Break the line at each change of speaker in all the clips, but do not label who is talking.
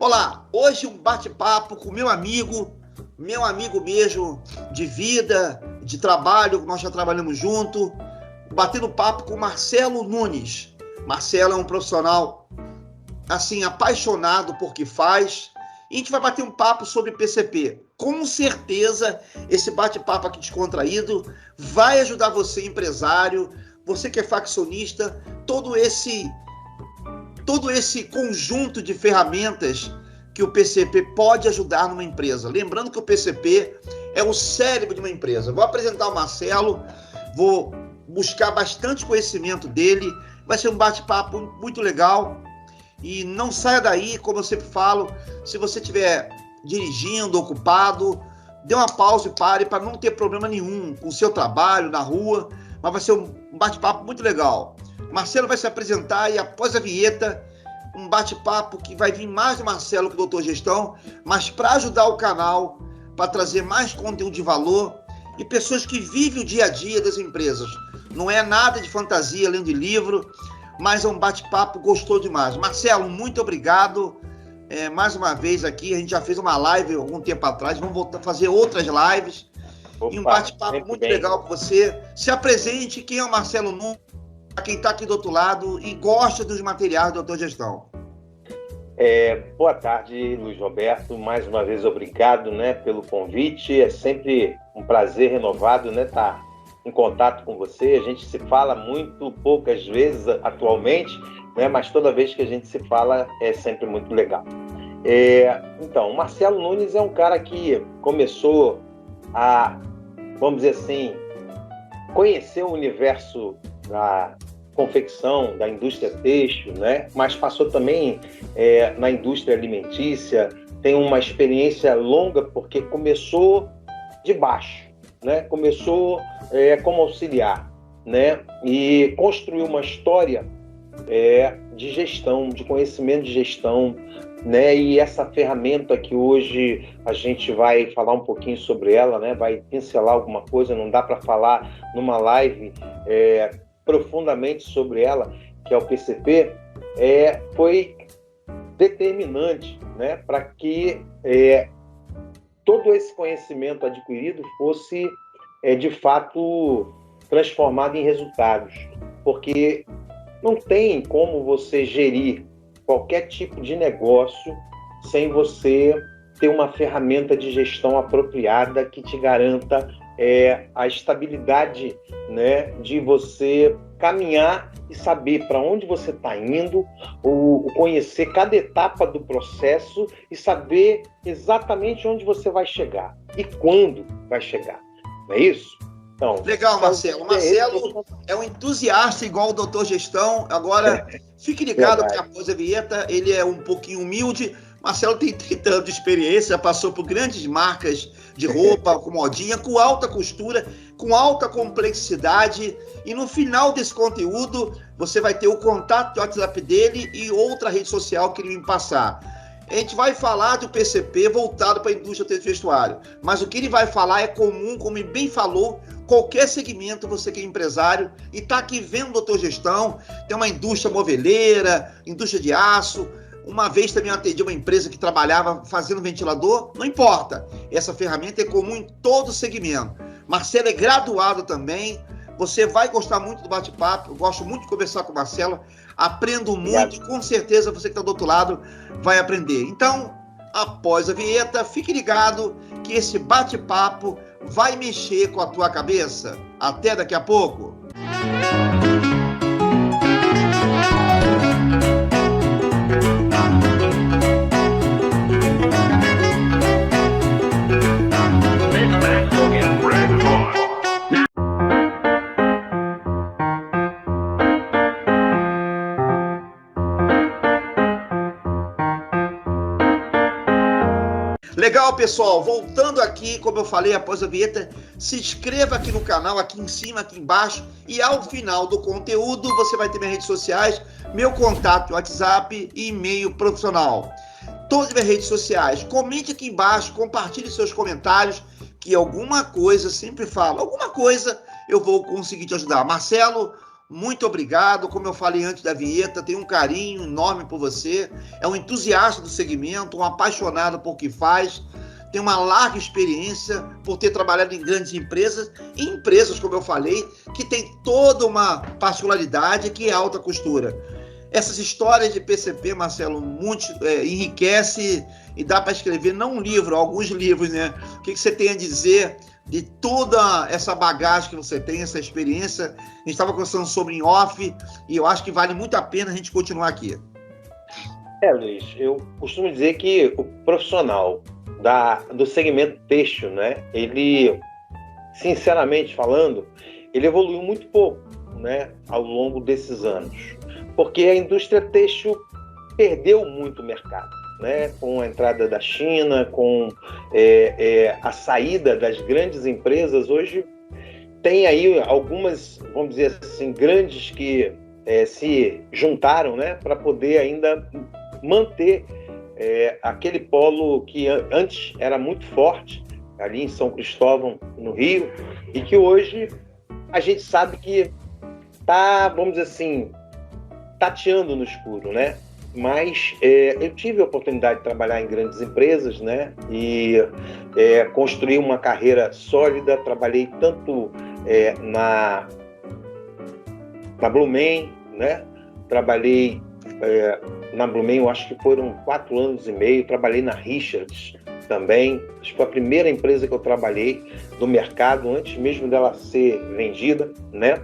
Olá, hoje um bate-papo com meu amigo mesmo de vida, de trabalho, nós já trabalhamos junto, batendo papo com Marcelo Nunes. Marcelo é um profissional, assim, apaixonado por que faz, e a gente vai bater um papo sobre PCP. Com certeza, esse bate-papo aqui descontraído vai ajudar você, empresário, você que é faccionista, todo esse conjunto de ferramentas que o PCP pode ajudar numa empresa. Lembrando que o PCP é o cérebro de uma empresa. Vou apresentar o Marcelo, vou buscar bastante conhecimento dele, vai ser um bate-papo muito legal. E não saia daí, como eu sempre falo, se você estiver dirigindo, ocupado, dê uma pausa e pare para não ter problema nenhum com o seu trabalho, na rua, mas vai ser um bate-papo muito legal. Marcelo vai se apresentar e após a vinheta, um bate-papo que vai vir mais do Marcelo que do Doutor Gestão, mas para ajudar o canal, para trazer mais conteúdo de valor e pessoas que vivem o dia a dia das empresas. Não é nada de fantasia, lendo de livro, mas é um bate-papo gostoso demais. Marcelo, muito obrigado. Mais uma vez aqui, a gente já fez uma live algum tempo atrás, vamos voltar a fazer outras lives. Opa, e um bate-papo muito legal com você. Se apresente, quem é o Marcelo Nunes? Para quem está aqui do outro lado e gosta dos materiais do Doutor Gestão.
Boa tarde, Luiz Roberto. Mais uma vez, obrigado, pelo convite. É sempre um prazer renovado, estar em contato com você. A gente se fala muito poucas vezes atualmente, mas toda vez que a gente se fala é sempre muito legal. Então, o Marcelo Nunes é um cara que começou a, vamos dizer assim, conhecer o universo da confecção, da indústria têxtil, mas passou também na indústria alimentícia, tem uma experiência longa porque começou de baixo, começou como auxiliar, e construiu uma história de gestão, de conhecimento de gestão, e essa ferramenta que hoje a gente vai falar um pouquinho sobre ela, vai pincelar alguma coisa, não dá para falar numa live profundamente sobre ela, que é o PCP, foi determinante, para que todo esse conhecimento adquirido fosse, de fato, transformado em resultados, porque não tem como você gerir qualquer tipo de negócio sem você ter uma ferramenta de gestão apropriada que te garanta a estabilidade, de você caminhar e saber para onde você está indo, conhecer cada etapa do processo e saber exatamente onde você vai chegar e quando vai chegar. Não é isso?
Então, legal, Marcelo. Marcelo é um entusiasta igual o Doutor Gestão. Agora, fique ligado que após a vinheta, ele é um pouquinho humilde. Marcelo tem 30 anos de experiência, passou por grandes marcas de roupa, com modinha, com alta costura, com alta complexidade. E no final desse conteúdo, você vai ter o contato de WhatsApp dele e outra rede social que ele me passar. A gente vai falar do PCP voltado para a indústria do vestuário, mas o que ele vai falar é comum, como ele bem falou, qualquer segmento, você que é empresário e está aqui vendo o Doutor Gestão, tem uma indústria moveleira, indústria de aço. Uma vez também eu atendi uma empresa que trabalhava fazendo ventilador, não importa, essa ferramenta é comum em todo segmento. Marcelo é graduado também, você vai gostar muito do bate-papo, eu gosto muito de conversar com o Marcelo, aprendo muito e com certeza você que está do outro lado vai aprender. Então, após a vinheta, fique ligado que esse bate-papo vai mexer com a tua cabeça. Até daqui a pouco. Legal, pessoal, voltando aqui, como eu falei após a vinheta, se inscreva aqui no canal, aqui em cima, aqui embaixo, e ao final do conteúdo você vai ter minhas redes sociais, meu contato, WhatsApp e e-mail profissional. Todas as minhas redes sociais, comente aqui embaixo, compartilhe seus comentários, que alguma coisa, sempre falo, alguma coisa eu vou conseguir te ajudar. Marcelo, muito obrigado. Como eu falei antes da vinheta, tenho um carinho enorme por você. É um entusiasta do segmento, um apaixonado por o que faz. Tem uma larga experiência por ter trabalhado em grandes empresas, e empresas, como eu falei, que tem toda uma particularidade, que é a alta costura. Essas histórias de PCP, Marcelo, muito enriquece e dá para escrever, não um livro, alguns livros, né? O que você tem a dizer de toda essa bagagem que você tem, essa experiência? A gente estava conversando sobre em off, e eu acho que vale muito a pena a gente continuar aqui.
Luiz, eu costumo dizer que o profissional do segmento têxtil, né, ele, sinceramente falando, ele evoluiu muito pouco, né, ao longo desses anos, porque a indústria têxtil perdeu muito mercado, né, com a entrada da China, com a saída das grandes empresas. Hoje tem aí algumas, vamos dizer assim, grandes que se juntaram, né, para poder ainda manter aquele polo que antes era muito forte, ali em São Cristóvão, no Rio, e que hoje a gente sabe que está, vamos dizer assim, tateando no escuro, né? Mas eu tive a oportunidade de trabalhar em grandes empresas, né? E construir uma carreira sólida. Trabalhei tanto na Blumen, né? Trabalhei na Blumen, eu acho que foram 4 anos e meio. Trabalhei na Richards também. Acho que foi a primeira empresa que eu trabalhei do mercado, antes mesmo dela ser vendida, né?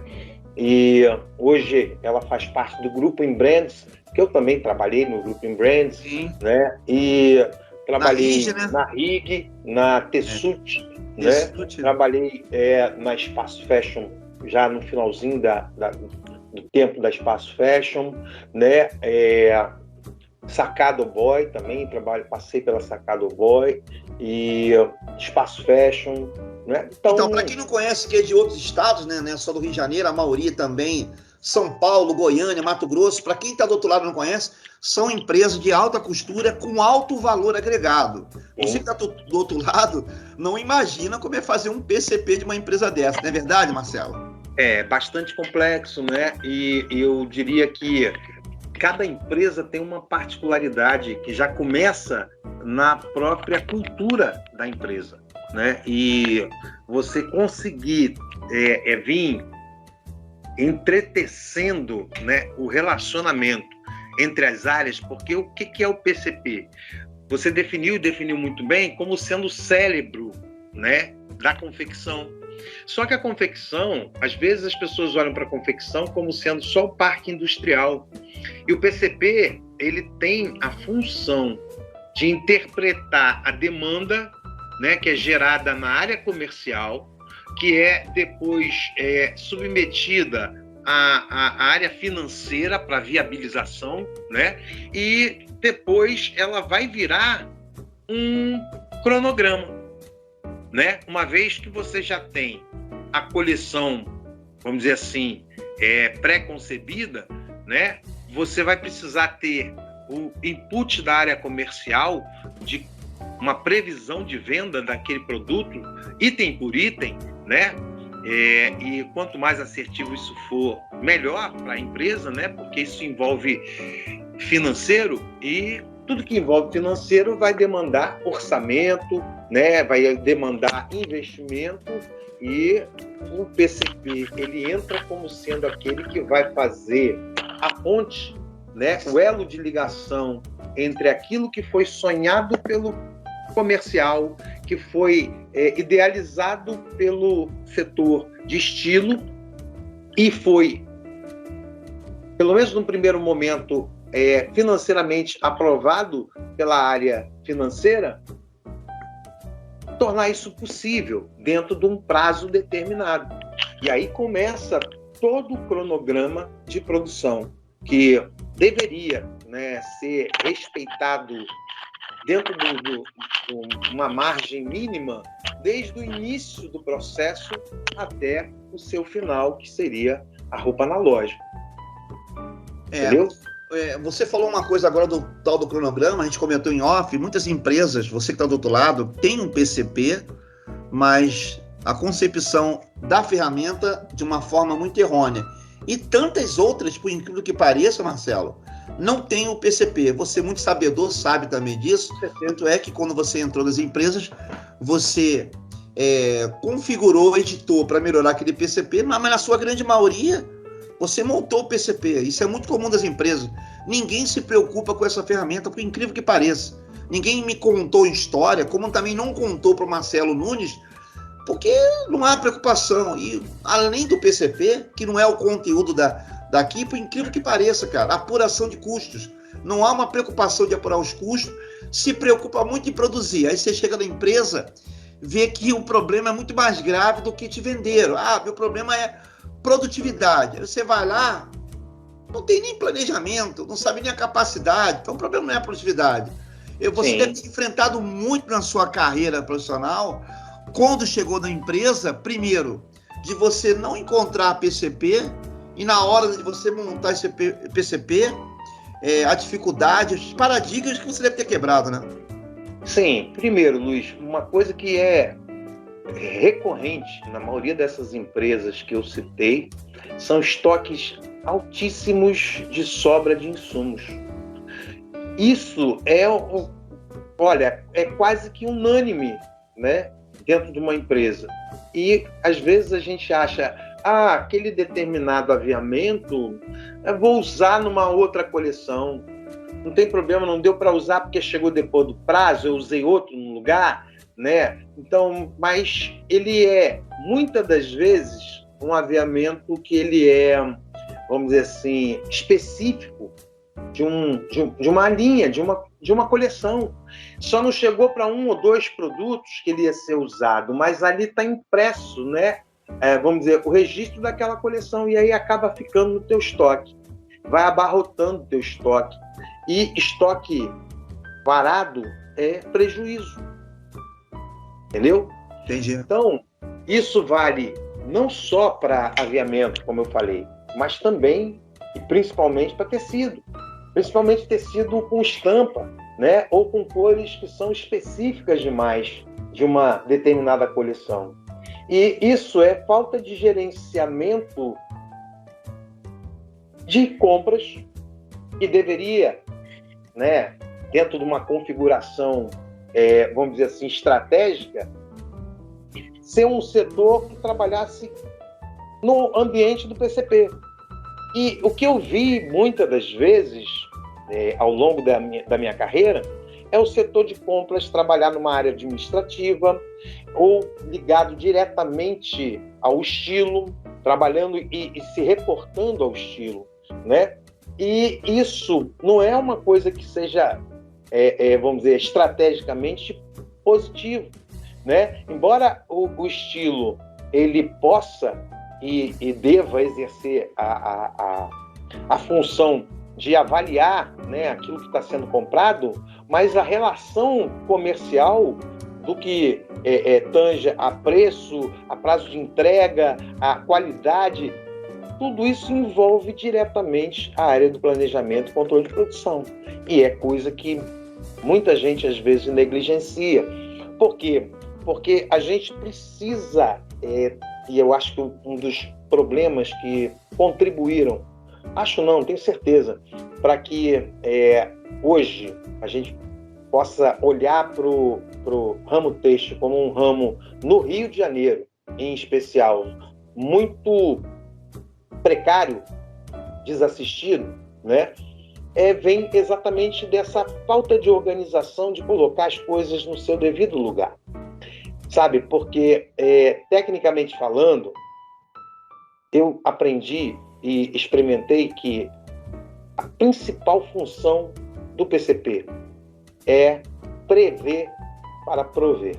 E hoje ela faz parte do Grupo Imbrands, que eu também trabalhei no Grupo Imbrands, né? E trabalhei na RIG, na Tessut, né? Trabalhei na Espaço Fashion, já no finalzinho do tempo da Espaço Fashion, né? Sacado Boy também, passei pela Sacado Boy e Espaço Fashion, né?
Então, para quem não conhece, que é de outros estados, né? Não é só do Rio de Janeiro, a maioria também, São Paulo, Goiânia, Mato Grosso, para quem está do outro lado e não conhece, são empresas de alta costura com alto valor agregado. Você que está do outro lado não imagina como é fazer um PCP de uma empresa dessa, não é verdade, Marcelo?
É bastante complexo, né? E eu diria que cada empresa tem uma particularidade que já começa na própria cultura da empresa, né? E você conseguir vir entretecendo, né, o relacionamento entre as áreas, porque o que é o PCP? Você definiu muito bem como sendo o cérebro, né, da confecção. Só que a confecção, às vezes as pessoas olham para a confecção como sendo só o parque industrial. E o PCP, ele tem a função de interpretar a demanda, né, que é gerada na área comercial, que é depois submetida à área financeira para viabilização, né, e depois ela vai virar um cronograma, né? Uma vez que você já tem a coleção, vamos dizer assim, pré-concebida, né? Você vai precisar ter o input da área comercial de uma previsão de venda daquele produto, item por item, né? E quanto mais assertivo isso for, melhor para a empresa, né? Porque isso envolve financeiro, e tudo que envolve financeiro vai demandar orçamento, né? Vai demandar investimento, e o PCP ele entra como sendo aquele que vai fazer a ponte, né? O elo de ligação entre aquilo que foi sonhado pelo comercial, que foi idealizado pelo setor de estilo e foi, pelo menos no primeiro momento, financeiramente aprovado pela área financeira, tornar isso possível dentro de um prazo determinado. E aí começa todo o cronograma de produção, que deveria, né, ser respeitado dentro de uma margem mínima, desde o início do processo até o seu final, que seria a roupa na loja. Entendeu?
Você falou uma coisa agora do tal do cronograma, a gente comentou em off, muitas empresas, você que está do outro lado, tem um PCP, mas a concepção da ferramenta de uma forma muito errônea. E tantas outras, por incrível que pareça, Marcelo, não tem o PCP. Você, muito sabedor, sabe também disso. Tanto é que quando você entrou nas empresas, você configurou, editou para melhorar aquele PCP, mas na sua grande maioria, você montou o PCP. Isso é muito comum das empresas. Ninguém se preocupa com essa ferramenta, por incrível que pareça. Ninguém me contou história, como também não contou para o Marcelo Nunes, porque não há preocupação. E além do PCP, que não é o conteúdo daqui, por incrível que pareça, cara, apuração de custos. Não há uma preocupação de apurar os custos, se preocupa muito em produzir. Aí você chega na empresa, vê que o problema é muito mais grave do que te venderam. Meu problema é produtividade. Aí você vai lá, não tem nem planejamento, não sabe nem a capacidade. Então o problema não é a produtividade. Você deve ter enfrentado muito na sua carreira profissional, quando chegou na empresa, primeiro, de você não encontrar PCP, e na hora de você montar esse PCP, a dificuldade, os paradigmas que você deve ter quebrado, né?
Sim. Primeiro, Luiz, uma coisa que é recorrente na maioria dessas empresas que eu citei são estoques altíssimos de sobra de insumos. Isso é quase que unânime, né, dentro de uma empresa. E às vezes a gente acha, aquele determinado aviamento eu vou usar numa outra coleção. Não tem problema, não deu para usar porque chegou depois do prazo, eu usei outro no lugar, né? Então, mas ele é, muitas das vezes, um aviamento que ele é, vamos dizer assim, específico de uma linha, de uma coleção. Só não chegou para 1 ou 2 produtos que ele ia ser usado, mas ali está impresso, né? Vamos dizer, o registro daquela coleção, e aí acaba ficando no teu estoque. Vai abarrotando o teu estoque. E estoque parado é prejuízo. Entendeu?
Entendi.
Então, isso vale não só para aviamento, como eu falei, mas também e principalmente para tecido. Principalmente tecido com estampa, né? Ou com cores que são específicas demais de uma determinada coleção. E isso é falta de gerenciamento de compras que deveria, né, dentro de uma configuração, vamos dizer assim, estratégica, ser um setor que trabalhasse no ambiente do PCP. E o que eu vi muitas das vezes, ao longo da minha carreira, é o setor de compras trabalhar numa área administrativa ou ligado diretamente ao estilo, trabalhando e se reportando ao estilo, né? E isso não é uma coisa que seja, vamos dizer, estrategicamente positivo, né? Embora o estilo ele possa e deva exercer a função de avaliar, né, aquilo que está sendo comprado, mas a relação comercial do que tange a preço, a prazo de entrega, a qualidade, tudo isso envolve diretamente a área do planejamento e controle de produção. E é coisa que muita gente às vezes negligencia. Por quê? Porque a gente precisa, e eu acho que um dos problemas que contribuíram, acho não, tenho certeza, para que hoje a gente possa olhar para o ramo têxtil como um ramo, no Rio de Janeiro, em especial, muito precário, desassistido, né? Vem exatamente dessa falta de organização, de colocar as coisas no seu devido lugar. Sabe, porque, tecnicamente falando, eu aprendi e experimentei que a principal função do PCP é prever para prover.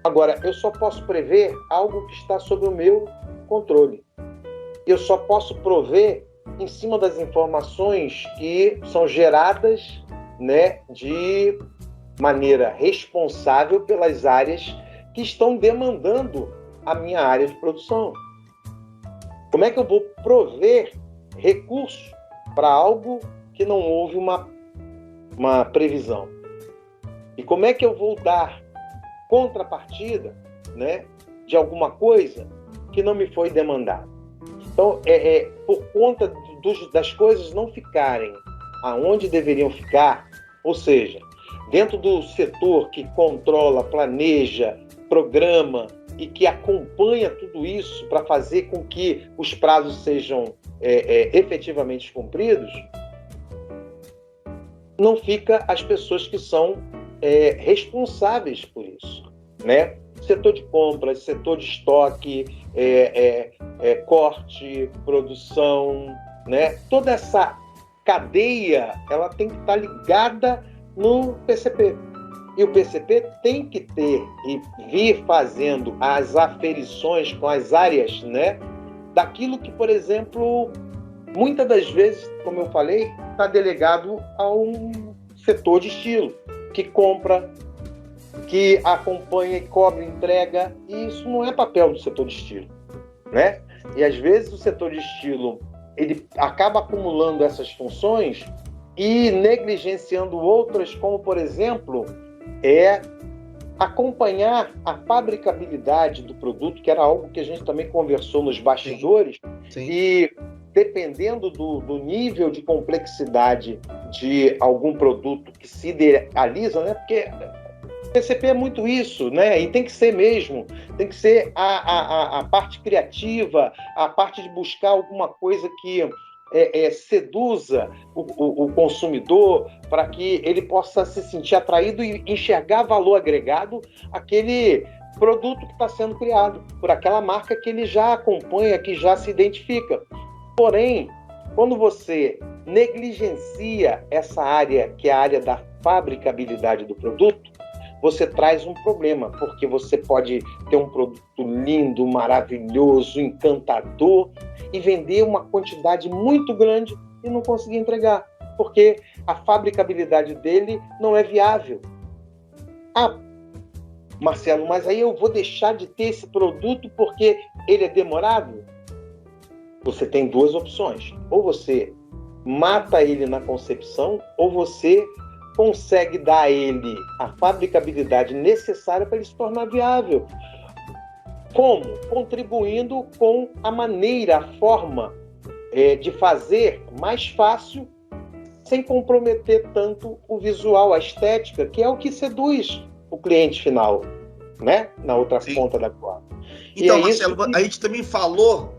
Agora, eu só posso prever algo que está sob o meu controle. Eu só posso prover em cima das informações que são geradas, né, de maneira responsável pelas áreas que estão demandando a minha área de produção. Como é que eu vou prover recursos para algo que não houve uma previsão? E como é que eu vou dar contrapartida, né, de alguma coisa que não me foi demandada? Então, por conta das coisas não ficarem aonde deveriam ficar, ou seja, dentro do setor que controla, planeja, programa e que acompanha tudo isso para fazer com que os prazos sejam efetivamente cumpridos, não fica as pessoas que são responsáveis por isso, né? Setor de compras, setor de estoque, corte, produção, né? Toda essa cadeia, ela tem que estar ligada no PCP. E o PCP tem que ter e vir fazendo as aferições com as áreas, né? Daquilo que, por exemplo, muitas das vezes, como eu falei, está delegado ao setor de estilo, que compra, que acompanha e cobra, entrega, e isso não é papel do setor de estilo, né? E às vezes o setor de estilo ele acaba acumulando essas funções e negligenciando outras, como por exemplo, acompanhar a fabricabilidade do produto, que era algo que a gente também conversou nos bastidores.
Sim.
E dependendo do nível de complexidade de algum produto que se idealiza, né? Porque PCP é muito isso, né? E tem que ser mesmo, tem que ser a parte criativa, a parte de buscar alguma coisa que seduza o consumidor para que ele possa se sentir atraído e enxergar valor agregado àquele produto que está sendo criado por aquela marca que ele já acompanha, que já se identifica. Porém, quando você negligencia essa área, que é a área da fabricabilidade do produto, você traz um problema, porque você pode ter um produto lindo, maravilhoso, encantador e vender uma quantidade muito grande e não conseguir entregar, porque a fabricabilidade dele não é viável. Ah, Marcelo, mas aí eu vou deixar de ter esse produto porque ele é demorável? Você tem duas opções. Ou você mata ele na concepção, ou você consegue dar a ele a fabricabilidade necessária para ele se tornar viável. Como? Contribuindo com a maneira, a forma de fazer mais fácil, sem comprometer tanto o visual, a estética, que é o que seduz o cliente final, né? Na outra
Sim.
ponta da corda.
Então, Marcelo, a gente também falou,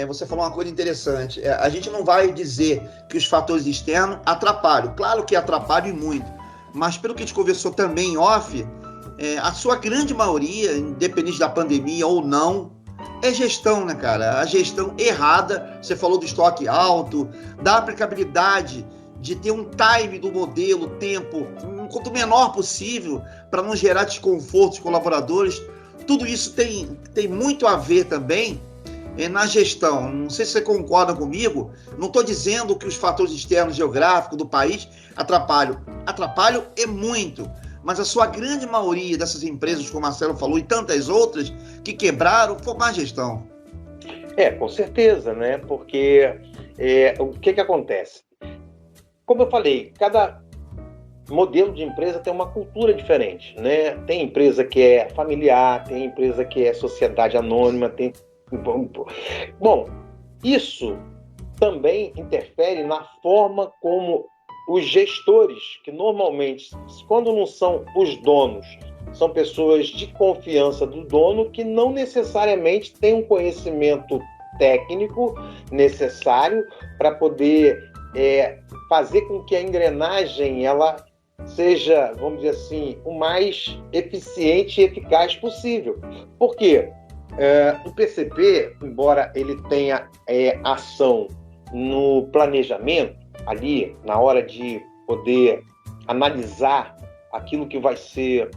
você falou uma coisa interessante, a gente não vai dizer que os fatores externos atrapalham, claro que atrapalham e muito, mas pelo que a gente conversou também em off, a sua grande maioria, independente da pandemia ou não, é gestão, né, cara? A gestão errada, você falou do estoque alto, da aplicabilidade de ter um time do modelo, tempo, quanto menor possível, para não gerar desconforto dos colaboradores. Tudo isso tem muito a ver também na gestão. Não sei se você concorda comigo, não estou dizendo que os fatores externos geográficos do país atrapalham. Atrapalham é muito, mas a sua grande maioria dessas empresas, como o Marcelo falou, e tantas outras que quebraram, foi má gestão.
Com certeza, né? Porque o que acontece? Como eu falei, cada modelo de empresa tem uma cultura diferente, né? Tem empresa que é familiar, tem empresa que é sociedade anônima, tem... Bom, isso também interfere na forma como os gestores, que normalmente, quando não são os donos, são pessoas de confiança do dono, que não necessariamente têm um conhecimento técnico necessário para poder fazer com que a engrenagem ela seja, vamos dizer assim, o mais eficiente e eficaz possível. Por quê? O PCP, embora ele tenha ação no planejamento, ali, na hora de poder analisar aquilo que vai ser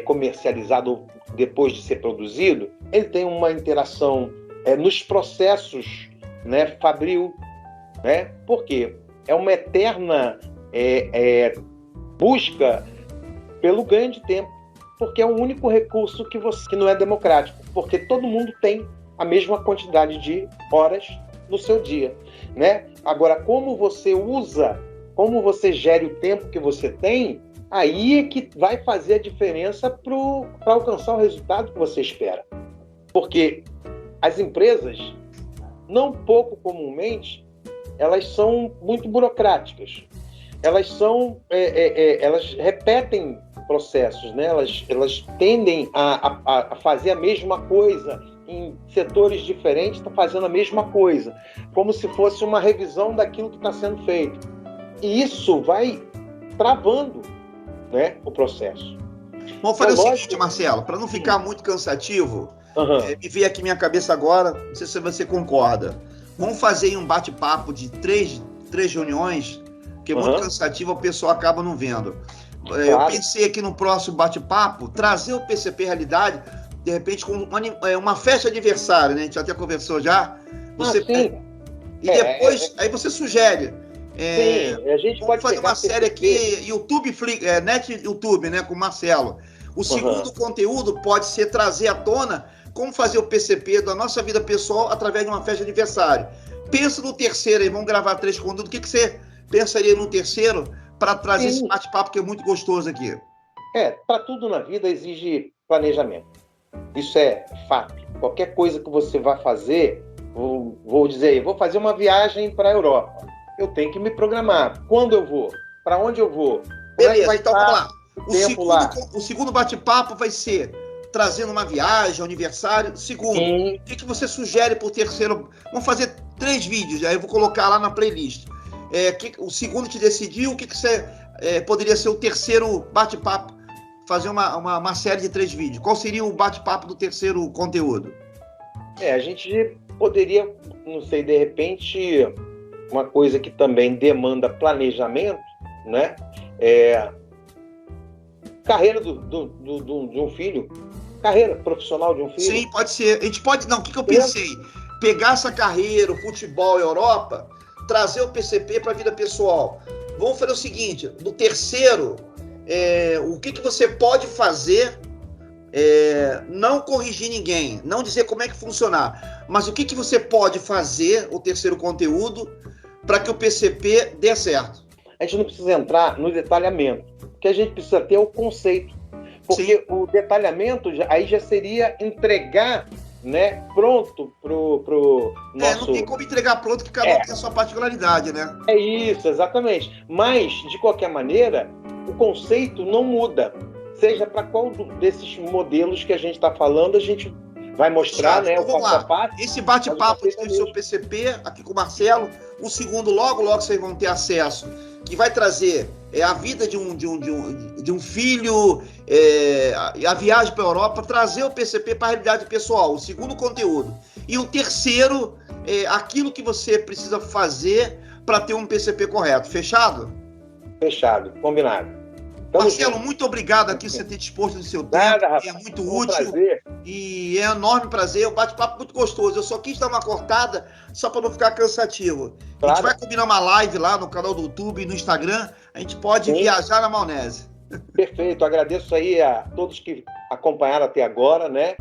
comercializado depois de ser produzido, ele tem uma interação nos processos, né, fabril, né? Por quê? É uma eterna busca pelo ganho de tempo, porque é o único recurso que não é democrático, porque todo mundo tem a mesma quantidade de horas no seu dia, né? Agora, como você usa, como você gere o tempo que você tem, aí é que vai fazer a diferença para alcançar o resultado que você espera. Porque as empresas, não pouco comumente, elas são muito burocráticas. Elas são, elas repetem processos, né? Elas tendem a fazer a mesma coisa em setores diferentes, está fazendo a mesma coisa, como se fosse uma revisão daquilo que está sendo feito. E isso vai travando, né, o processo.
Vamos fazer o seguinte, Marcelo, para não ficar muito cansativo, me veio aqui minha cabeça agora, não sei se você concorda. Vamos fazer um bate-papo de três reuniões, que é muito cansativo, o pessoal acaba não vendo.
Claro.
Eu pensei aqui no próximo bate-papo, trazer o PCP Realidade, de repente, com uma festa de aniversário, né? A gente até conversou já. Você, e depois, aí você sugere.
Sim, a gente
vamos fazer uma série aqui, Net YouTube, né, com o Marcelo. O segundo conteúdo pode ser trazer à tona como fazer o PCP da nossa vida pessoal através de uma festa de aniversário. Pensa no terceiro aí, vamos gravar 3 conteúdos. O que você pensaria no terceiro para trazer esse bate-papo que é muito gostoso aqui?
Para tudo na vida exige planejamento. Isso é fato. Qualquer coisa que você vai fazer, vou dizer aí, vou fazer uma viagem para a Europa. Eu tenho que me programar. Quando eu vou? Para onde eu vou?
Beleza, então vamos lá. O segundo bate-papo vai ser trazendo uma viagem, aniversário. Segundo, o que você sugere para o terceiro? Vamos fazer 3 vídeos, aí eu vou colocar lá na playlist. O segundo te decidiu, o que você poderia ser o terceiro bate-papo? Fazer uma série de 3 vídeos. Qual seria o bate-papo do terceiro conteúdo?
A gente poderia, não sei, de repente, uma coisa que também demanda planejamento, né? Carreira de um filho, carreira profissional de um filho.
Sim, pode ser. A gente pode... Não, o que eu pensei? Pegar essa carreira, o futebol, Europa, trazer o PCP para a vida pessoal. Vamos fazer o seguinte, do terceiro... o que você pode fazer, não corrigir ninguém, não dizer como é que funcionar, mas o que você pode fazer, o terceiro conteúdo, para que o PCP dê certo.
A gente não precisa entrar no detalhamento, o que a gente precisa ter é o conceito, porque o detalhamento aí já seria entregar, né, pronto pro nosso...
Não tem como entregar pronto, que cada um tem a sua particularidade, né?
É isso, exatamente. Mas, de qualquer maneira, o conceito não muda. Seja para qual desses modelos que a gente está falando, a gente vai mostrar, né?
Então, vamos lá. Esse bate-papo do seu PCP, aqui com o Marcelo, o segundo, logo vocês vão ter acesso, que vai trazer a vida de um filho, a viagem para a Europa, trazer o PCP para a realidade pessoal, o segundo conteúdo. E o terceiro, aquilo que você precisa fazer para ter um PCP correto. Fechado?
Fechado, combinado.
Marcelo, muito obrigado aqui por você ter disposto do seu tempo.
Nada,
é muito útil. E é um enorme prazer. Um bate-papo muito gostoso. Eu só quis dar uma cortada só para não ficar cansativo. Claro. A gente vai combinar uma live lá no canal do YouTube e no Instagram. A gente pode viajar na maionese.
Perfeito. Agradeço aí a todos que acompanharam até agora, né?